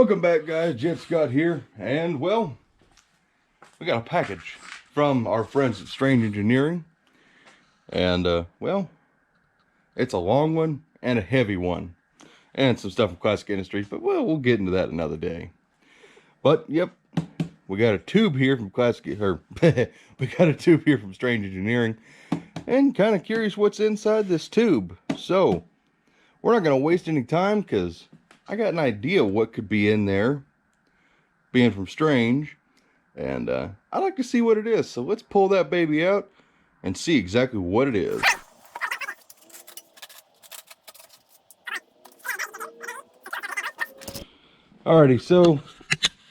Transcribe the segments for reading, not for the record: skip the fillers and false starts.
Welcome back, guys. Jet Scott here, and well, we got a package from our friends at Strange Engineering, and well, it's a long one and a heavy one, and some stuff from Classic Industries, but well, we'll get into that another day. But yep, we got a tube here from Classic, or we got a tube here from Strange Engineering, and kind of curious what's inside this tube. So we're not going to waste any time because I got an idea what could be in there, being from Strange, and I'd like to see what it is. So let's pull that baby out and see exactly what it is. Alrighty, so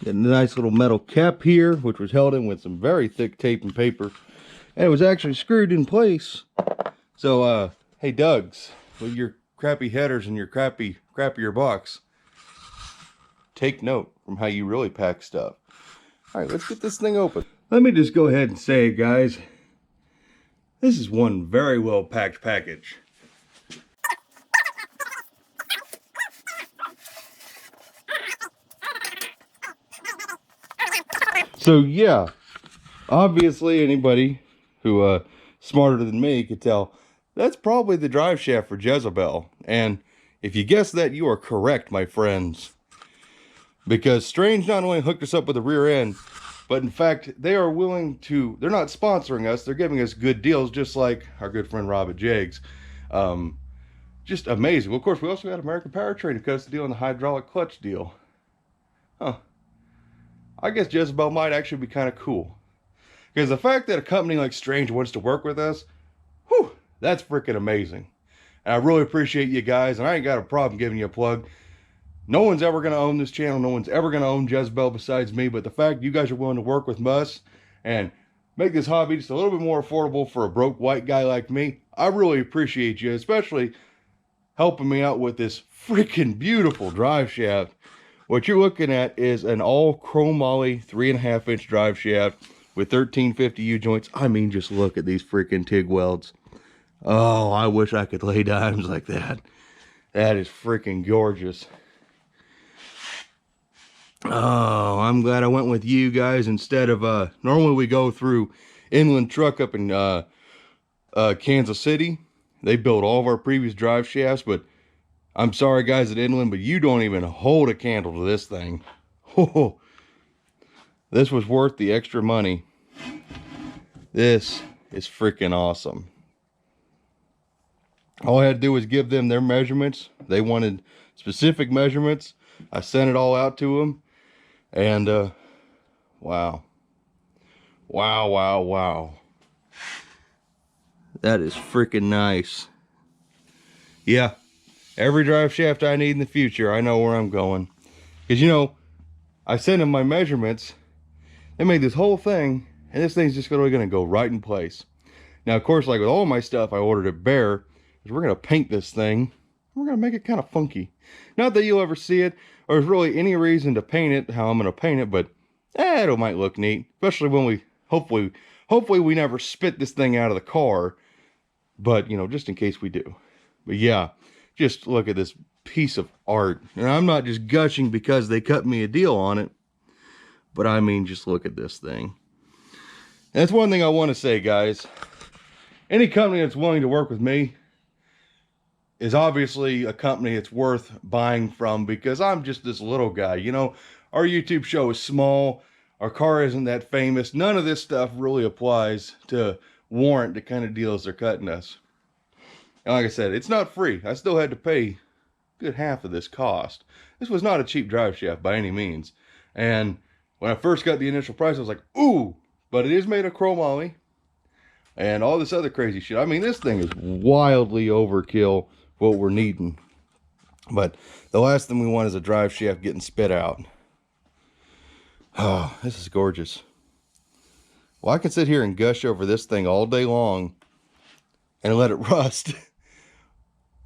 got a nice little metal cap here, which was held in with some very thick tape and paper, and it was actually screwed in place. So hey Doug's, with your crappy headers and your crappier box, take note from how you really pack stuff. All right, let's get this thing open. Let me just go ahead and say, guys, this is one very well packed package. So yeah, obviously anybody who smarter than me could tell that's probably the drive shaft for Jezebel. And if you guessed that, you are correct, my friends. Because Strange not only hooked us up with the rear end, but in fact, they are willing to, they're not sponsoring us, they're giving us good deals, just like our good friend Rob at Jags. Just amazing. Well, of course, we also got American Powertrain to cut us the deal on the hydraulic clutch deal. Huh. I guess Jezebel might actually be kind of cool. Because the fact that a company like Strange wants to work with us, whew, that's freaking amazing. And I really appreciate you guys, and I ain't got a problem giving you a plug. No one's ever going to own this channel. No one's ever going to own Jezebel besides me. But the fact you guys are willing to work with us and make this hobby just a little bit more affordable for a broke white guy like me, I really appreciate you, especially helping me out with this freaking beautiful drive shaft. What you're looking at is an all chromoly 3.5-inch drive shaft with 1350 U-joints. I mean, just look at these freaking TIG welds. Oh, I wish I could lay dimes like that. That is freaking gorgeous. Oh, I'm glad I went with you guys instead of, normally we go through Inland Truck up in Kansas City. They built all of our previous drive shafts, but I'm sorry guys at Inland, but you don't even hold a candle to this thing. Oh, this was worth the extra money. This is freaking awesome. All I had to do was give them their measurements. They wanted specific measurements. I sent it all out to them. And, wow. Wow, wow, wow. That is freaking nice. Yeah, every drive shaft I need in the future, I know where I'm going. Because, you know, I sent them my measurements. They made this whole thing, and this thing's just really going to go right in place. Now, of course, like with all my stuff, I ordered it bare. Because we're going to paint this thing. We're going to make it kind of funky. Not that you'll ever see it, or there's really any reason to paint it how I'm going to paint it, but it might look neat. Especially when we, hopefully we never spit this thing out of the car. But, you know, just in case we do. But yeah, just look at this piece of art. And I'm not just gushing because they cut me a deal on it. But I mean, just look at this thing. And that's one thing I want to say, guys. Any company that's willing to work with me is obviously a company it's worth buying from, because I'm just this little guy. You know, our YouTube show is small. Our car isn't that famous. None of this stuff really applies to warrant the kind of deals they're cutting us. And like I said, it's not free. I still had to pay a good half of this cost. This was not a cheap drive shaft by any means. And when I first got the initial price, I was like, ooh, but it is made of chromoly and all this other crazy shit. I mean, this thing is wildly overkill what we're needing. But the last thing we want is a drive shaft getting spit out. Oh, this is gorgeous. Well, I can sit here and gush over this thing all day long and let it rust.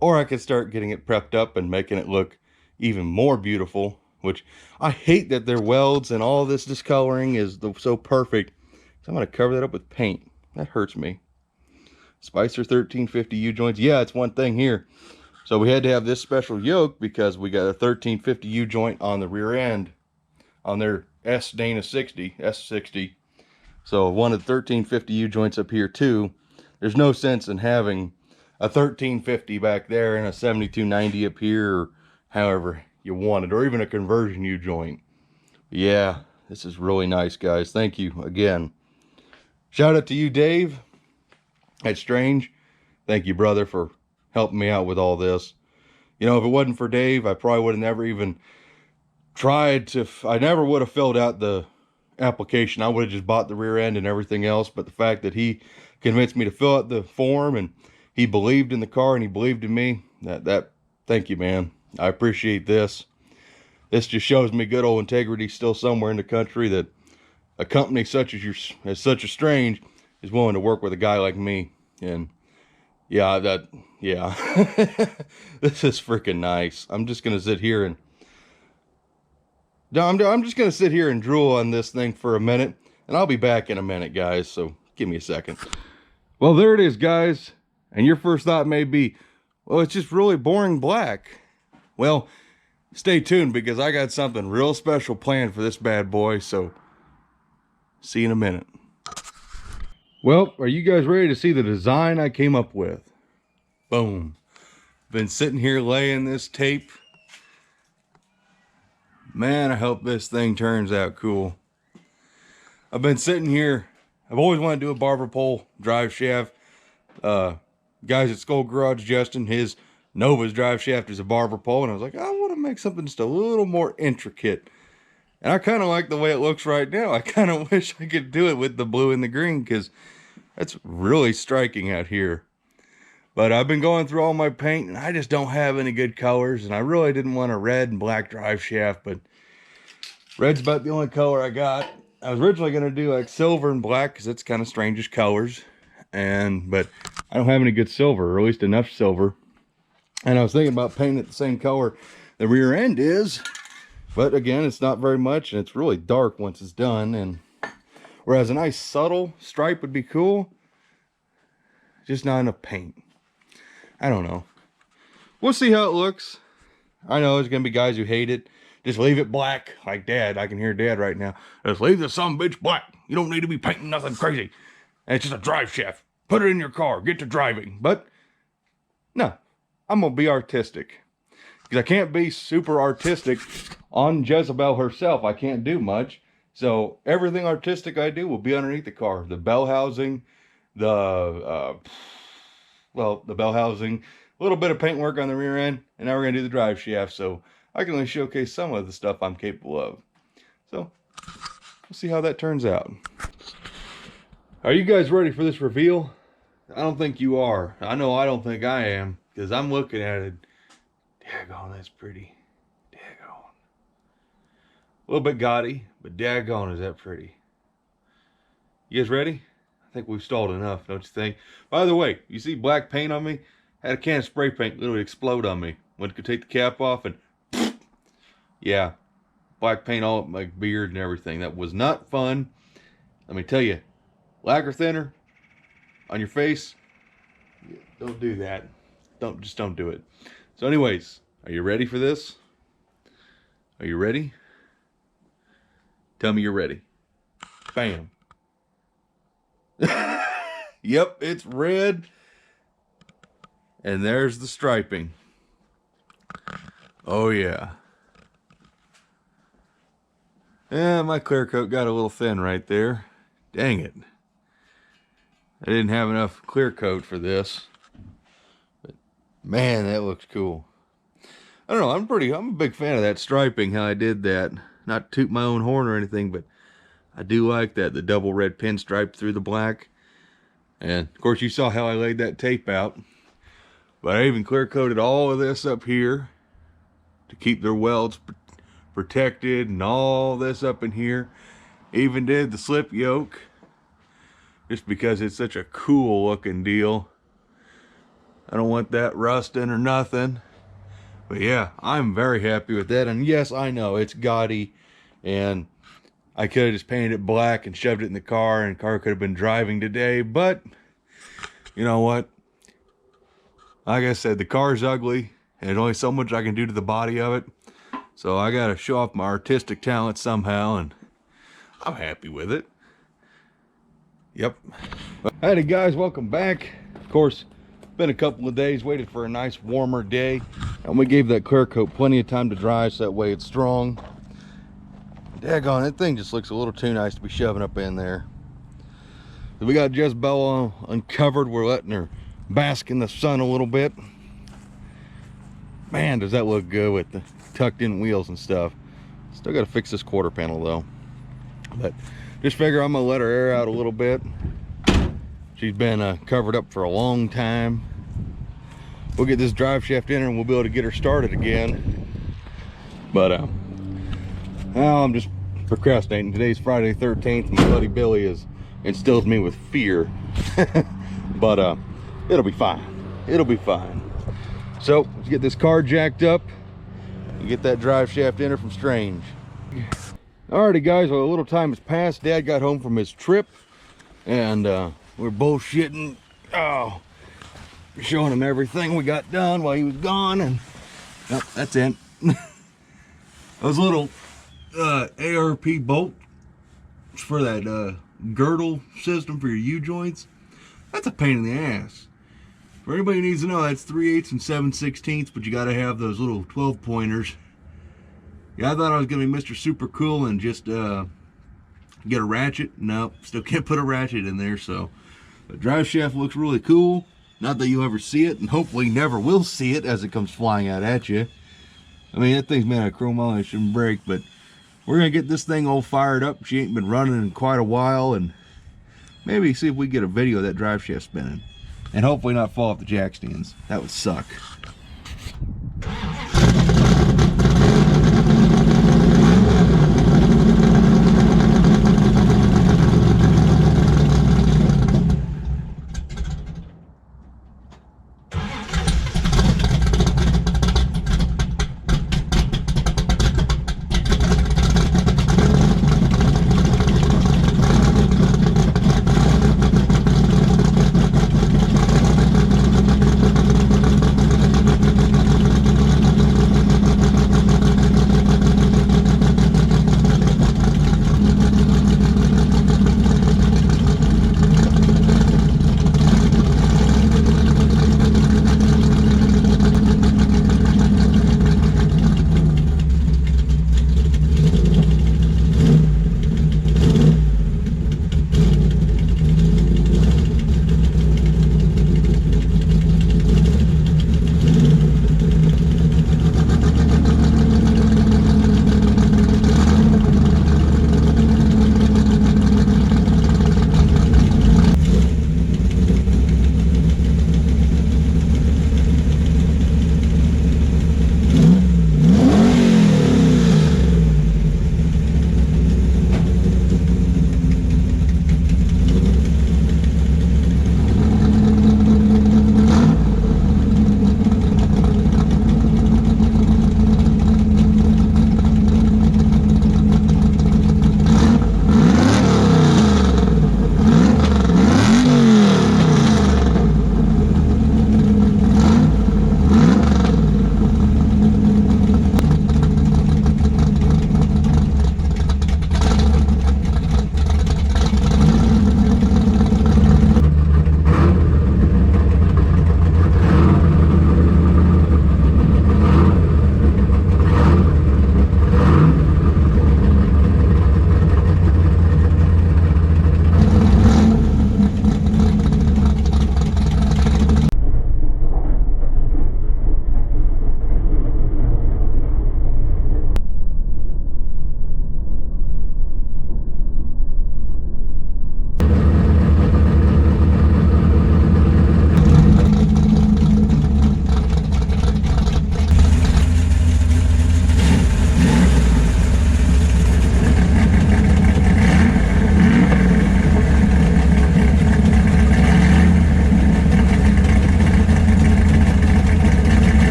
Or I could start getting it prepped up and making it look even more beautiful, which I hate that their welds and all this discoloring is so perfect. So I'm going to cover that up with paint. That hurts me. Spicer 1350 U-joints. Yeah, it's one thing here. So we had to have this special yoke because we got a 1350 U-joint on the rear end on their S60. So one of the 1350 U-joints up here too. There's no sense in having a 1350 back there and a 7290 up here, or however you want it, or even a conversion U-joint. Yeah, this is really nice, guys. Thank you again. Shout out to you, Dave. That's Strange. Thank you, brother, for helping me out with all this. You know, if it wasn't for Dave, I probably would have never even tried to, I never would have filled out the application. I would have just bought the rear end and everything else. But the fact that he convinced me to fill out the form, and he believed in the car and he believed in me, thank you, man. I appreciate this. This just shows me good old integrity still somewhere in the country, that a company such as such a Strange is willing to work with a guy like me. And yeah, this is freaking nice. I'm just gonna sit here and I'm just gonna sit here and drool on this thing for a minute, and I'll be back in a minute, guys. So give me a second. Well, there it is, guys. And your first thought may be, well, it's just really boring black. Well, stay tuned, because I got something real special planned for this bad boy. So see you in a minute. Well, are you guys ready to see the design I came up with? Boom. Been sitting here laying this tape. Man, I hope this thing turns out cool. I've been sitting here. I've always wanted to do a barber pole drive shaft. Guys at Skull Garage, Justin, his Nova's drive shaft is a barber pole. And I was like, I want to make something just a little more intricate. And I kind of like the way it looks right now. I kind of wish I could do it with the blue and the green, because that's really striking out here. But I've been going through all my paint, and I just don't have any good colors. And I really didn't want a red and black drive shaft, but red's about the only color I got. I was originally going to do like silver and black, because it's kind of strangish colors. But I don't have any good silver, or at least enough silver. And I was thinking about painting it the same color the rear end is. But again, it's not very much, and it's really dark once it's done. And whereas a nice subtle stripe would be cool, just not enough paint. I don't know. We'll see how it looks. I know there's going to be guys who hate it. Just leave it black, like Dad. I can hear Dad right now. Just leave the sumbitch black. You don't need to be painting nothing crazy. And it's just a drive shaft. Put it in your car. Get to driving. But no, I'm going to be artistic. Because I can't be super artistic on Jezebel herself. I can't do much. So everything artistic I do will be underneath the car. The bell housing, the bell housing, a little bit of paint work on the rear end, and now we're going to do the drive shaft. So I can only showcase some of the stuff I'm capable of. So we'll see how that turns out. Are you guys ready for this reveal? I don't think you are. I know I don't think I am, because I'm looking at it. Daggone, that's pretty. Daggone. A little bit gaudy, but daggone, is that pretty. You guys ready? I think we've stalled enough, don't you think? By the way, you see black paint on me? I had a can of spray paint literally explode on me. Went to take the cap off and yeah, black paint all up my beard and everything. That was not fun. Let me tell you, lacquer thinner on your face, don't do that. Just don't do it. So anyways, are you ready for this? Are you ready? Tell me you're ready. Bam. Yep, it's red. And there's the striping. Oh yeah. Yeah, my clear coat got a little thin right there. Dang it. I didn't have enough clear coat for this. But man, that looks cool. I don't know, I'm a big fan of that striping, how I did that. Not to toot my own horn or anything, but I do like that, the double red pinstripe through the black. And of course you saw how I laid that tape out. But I even clear coated all of this up here to keep their welds protected, and all this up in here. Even did the slip yoke, just because it's such a cool looking deal. I don't want that rusting or nothing. But yeah, I'm very happy with that. And yes, I know it's gaudy, and I could have just painted it black and shoved it in the car, and the car could have been driving today. But you know what? Like I said, the car's ugly. and there's only so much I can do to the body of it. So I gotta show off my artistic talent somehow, and I'm happy with it. Yep. Howdy guys, welcome back. Of course, been a couple of days, waited for a nice warmer day, and we gave that clear coat plenty of time to dry so that way it's strong. Daggone, that thing just looks a little too nice to be shoving up in there. We got Jezebel uncovered. We're letting her bask in the sun a little bit. Man, does that look good with the tucked in wheels and stuff. Still got to fix this quarter panel though. But just figure I'm gonna let her air out a little bit. She's been covered up for a long time. We'll get this drive shaft in her and we'll be able to get her started again. But now I'm just procrastinating. Today's Friday the 13th. My buddy Billy instills me with fear. But it'll be fine. It'll be fine. So let's get this car jacked up and get that drive shaft in her from Strange. Alrighty guys, well, a little time has passed. Dad got home from his trip and we're bullshitting, showing him everything we got done while he was gone, and oh, that's it. Those little ARP bolts for that girdle system for your U-joints, that's a pain in the ass. For anybody who needs to know, that's 3/8 and 7/16, but you got to have those little 12 pointers. Yeah, I thought I was going to be Mr. Super Cool and just get a ratchet. Nope, still can't put a ratchet in there. So the drive shaft looks really cool. Not that you'll ever see it, and hopefully never will see it as it comes flying out at you. I mean, that thing's made out of chrome, it shouldn't break, but we're going to get this thing all fired up. She ain't been running in quite a while, and maybe see if we get a video of that drive shaft spinning. And hopefully not fall off the jack stands. That would suck.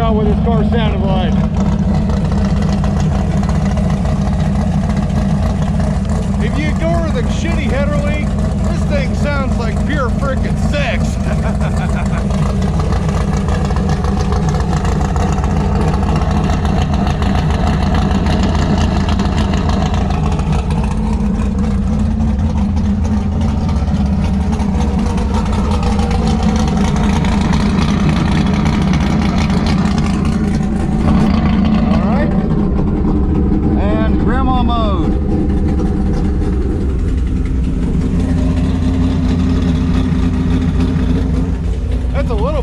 out what this car sounded like. If you ignore the shitty header leak, this thing sounds like pure frickin' sex.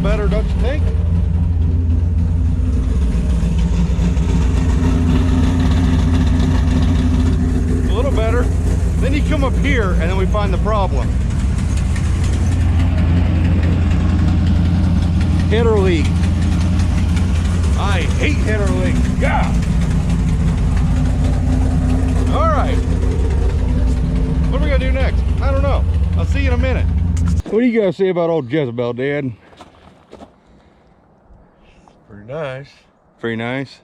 Better, don't you think? A little better. Then you come up here and then we find the problem. Header leak. I hate header leak. Yeah. All right. What are we gonna do next? I don't know. I'll see you in a minute. What do you guys say about old Jezebel, Dad? Pretty nice. Pretty nice?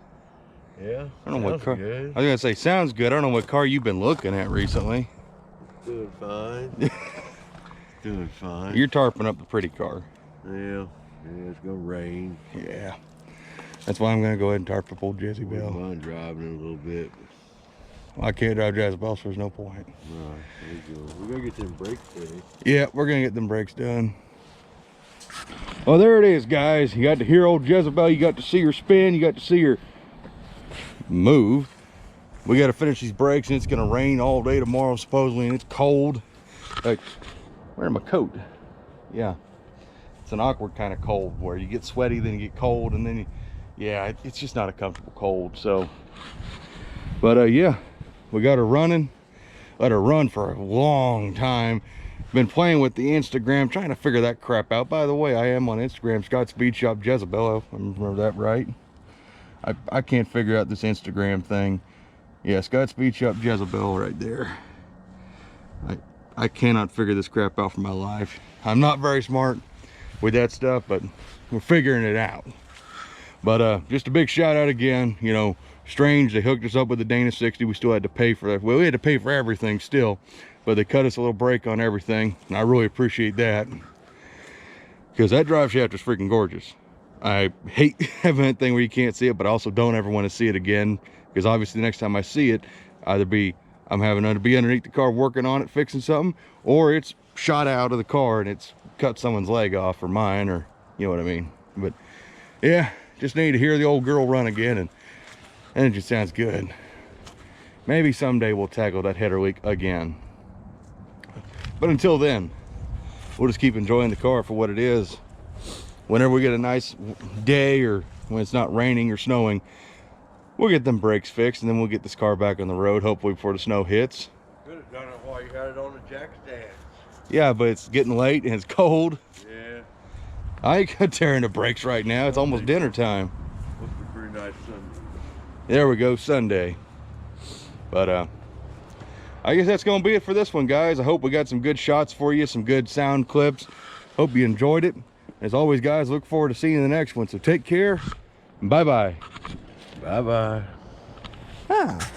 Yeah. I don't know what car. Good. I was gonna say sounds good. I don't know what car you've been looking at recently. Doing fine. Doing fine. You're tarping up the pretty car. Yeah. Yeah, it's gonna rain. Yeah. That's why I'm gonna go ahead and tarp up old Jezebel. Wouldn't mind driving it a little bit. Well, I can't drive Jezebel, so there's no point. Right. There you go. We're gonna get them brakes fitted. Yeah, we're gonna get them brakes done. Well, there it is, guys. You got to hear old Jezebel. You got to see her spin. You got to see her move. We got to finish these brakes, and it's gonna rain all day tomorrow supposedly, and it's cold. Like, where's my coat? Yeah, it's an awkward kind of cold where you get sweaty, then you get cold, and then yeah, it's just not a comfortable cold. So, but yeah, we got her running. Let her run for a long time. Been playing with the Instagram, trying to figure that crap out. By the way, I am on Instagram, Scott Speed Shop Jezebel. I remember that right. I can't figure out this Instagram thing. Yeah, Scott Speed Shop Jezebel right there. I cannot figure this crap out for my life. I'm not very smart with that stuff, but we're figuring it out. But just a big shout out again. You know, Strange, they hooked us up with the Dana 60. We still had to pay for that. Well, we had to pay for everything still, but they cut us a little break on everything, and I really appreciate that, because that drive shaft is freaking gorgeous. I hate having that thing where you can't see it, but I also don't ever want to see it again, because obviously the next time I see it, either I'm having to be underneath the car working on it, fixing something, or it's shot out of the car and it's cut someone's leg off, or mine, or you know what I mean. But yeah, just need to hear the old girl run again, and it just sounds good. Maybe someday we'll tackle that header leak again. But until then, we'll just keep enjoying the car for what it is. Whenever we get a nice day, or when it's not raining or snowing, we'll get them brakes fixed, and then we'll get this car back on the road, hopefully before the snow hits. Could have done it while you had it on the jack stand. Yeah, but it's getting late and it's cold. Yeah. I ain't tearing the brakes right now. It's almost dinner time. Must be pretty nice Sunday. There we go, Sunday. But I guess that's gonna be it for this one, guys. I hope we got some good shots for you, some good sound clips. Hope you enjoyed it. As always, guys, look forward to seeing you in the next one. So take care. Bye-bye. Bye-bye. Ah.